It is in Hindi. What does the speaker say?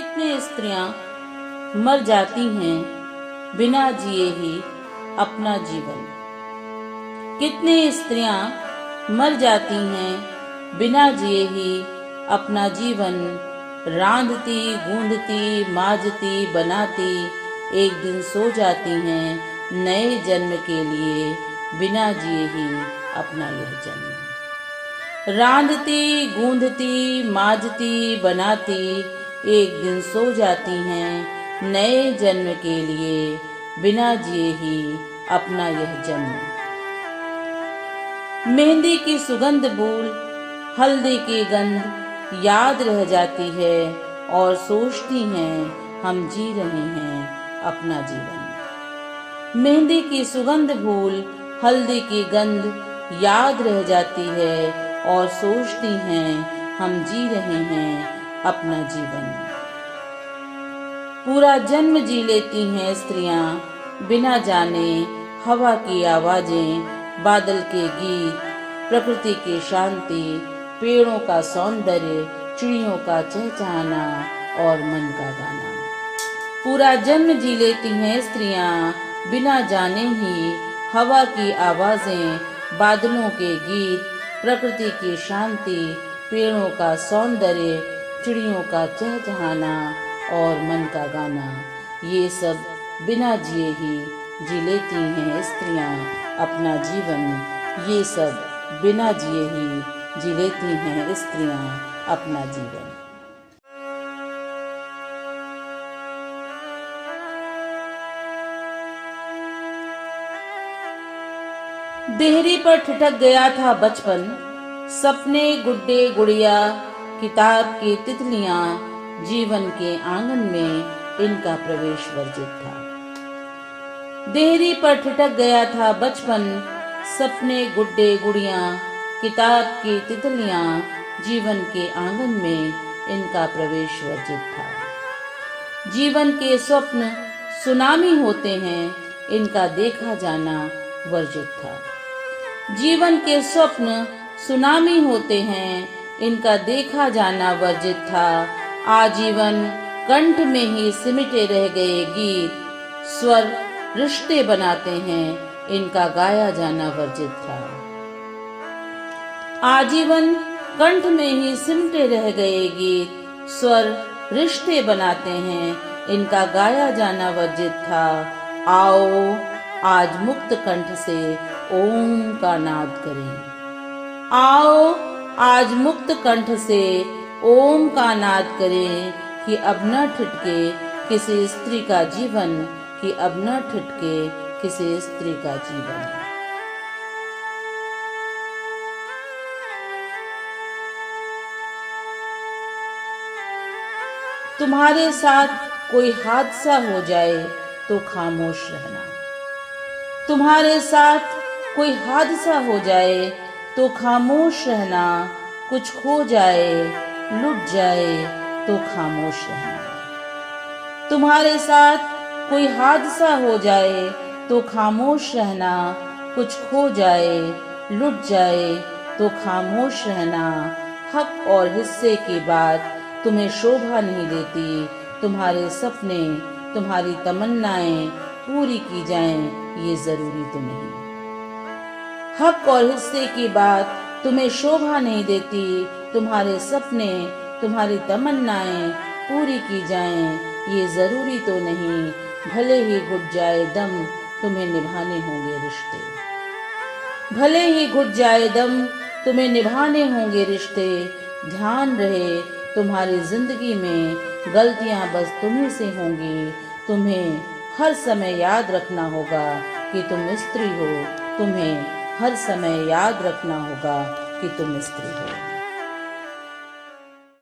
कितनी स्त्रियां मर जाती हैं बिना जिए ही अपना जीवन। कितनी स्त्रियां मर जाती हैं बिना जिए ही अपना जीवन। रांधती गूंधती माजती बनाती एक दिन सो जाती हैं नए जन्म के लिए बिना जिए ही अपना यह जन्म। रांधती गूंधती माजती बनाती एक दिन सो जाती हैं नए जन्म के लिए बिना जिए ही अपना यह जन्म। मेहंदी की सुगंध बूल हल्दी की गंध याद रह जाती है और सोचती हैं हम जी रहे हैं अपना जीवन। मेहंदी की सुगंध भूल हल्दी की गंध याद रह जाती है और सोचती हैं हम जी रहे हैं अपना जीवन। पूरा जन्म जी लेती हैं स्त्रियां बिना जाने हवा की आवाजें, बादल के गीत, प्रकृति की शांति, पेड़ों का सौंदर्य, चिड़ियों का चहचहाना और मन का गाना। पूरा जन्म जी लेती हैं स्त्रियां बिना जाने ही हवा की आवाजें, बादलों के गीत, प्रकृति की शांति, पेड़ों का सौंदर्य, चिड़ियों का चहचहाना और मन का गाना। ये सब बिना जिए ही जी लेती हैं स्त्रियां अपना जीवन। ये सब बिना जिए ही जी लेती हैं स्त्रियां अपना जीवन। देहरी पर ठिठक गया था बचपन, सपने गुड्डे गुड़िया, किताब की तितलियां, जीवन के आंगन में इनका प्रवेश वर्जित था। देहरी पर ठिठक गया था बचपन, सपने गुड्डे गुड़िया, किताब की तितलियां, जीवन के आंगन में इनका प्रवेश वर्जित था। जीवन के स्वप्न सुनामी होते हैं, इनका देखा जाना वर्जित था। जीवन के स्वप्न सुनामी होते हैं, इनका देखा जाना वर्जित था। आजीवन कंठ में ही सिमटे रह गए गीत, स्वर रिश्ते बनाते हैं, इनका गाया जाना वर्जित था। आजीवन कंठ में ही सिमटे रह गए गीत, स्वर रिश्ते बनाते हैं, इनका गाया जाना वर्जित था। आओ आज मुक्त कंठ से ओम का नाद करें। आओ आज मुक्त कंठ से ओम का नाद करें कि अब न ठिठके किसी स्त्री का जीवन, कि अब न ठिठके किसी स्त्री का जीवन। तुम्हारे साथ कोई हादसा हो जाए तो खामोश रहना। तुम्हारे साथ कोई हादसा हो जाए तो खामोश रहना। कुछ खो जाए लुट जाए तो खामोश रहना। तुम्हारे साथ कोई हादसा हो जाए तो खामोश रहना। कुछ खो जाए लुट जाए तो खामोश रहना। हक और हिस्से की बात तुम्हें शोभा नहीं देती। तुम्हारे सपने तुम्हारी तमन्नाएं पूरी की जाएं ये जरूरी तो नहीं। हक और हिस्से की बात तुम्हें शोभा नहीं देती। तुम्हारे सपने तुम्हारी तमन्नाएं पूरी की जाएं ये जरूरी तो नहीं। भले ही घुट जाए दम तुम्हें निभाने होंगे रिश्ते। भले ही घुट जाए दम तुम्हें निभाने होंगे रिश्ते। ध्यान रहे तुम्हारी जिंदगी में गलतियां बस तुम्ही से होंगी। तुम्हें हर समय याद रखना होगा कि तुम स्त्री हो। तुम्हें हर समय याद रखना होगा कि तुम स्त्री हो।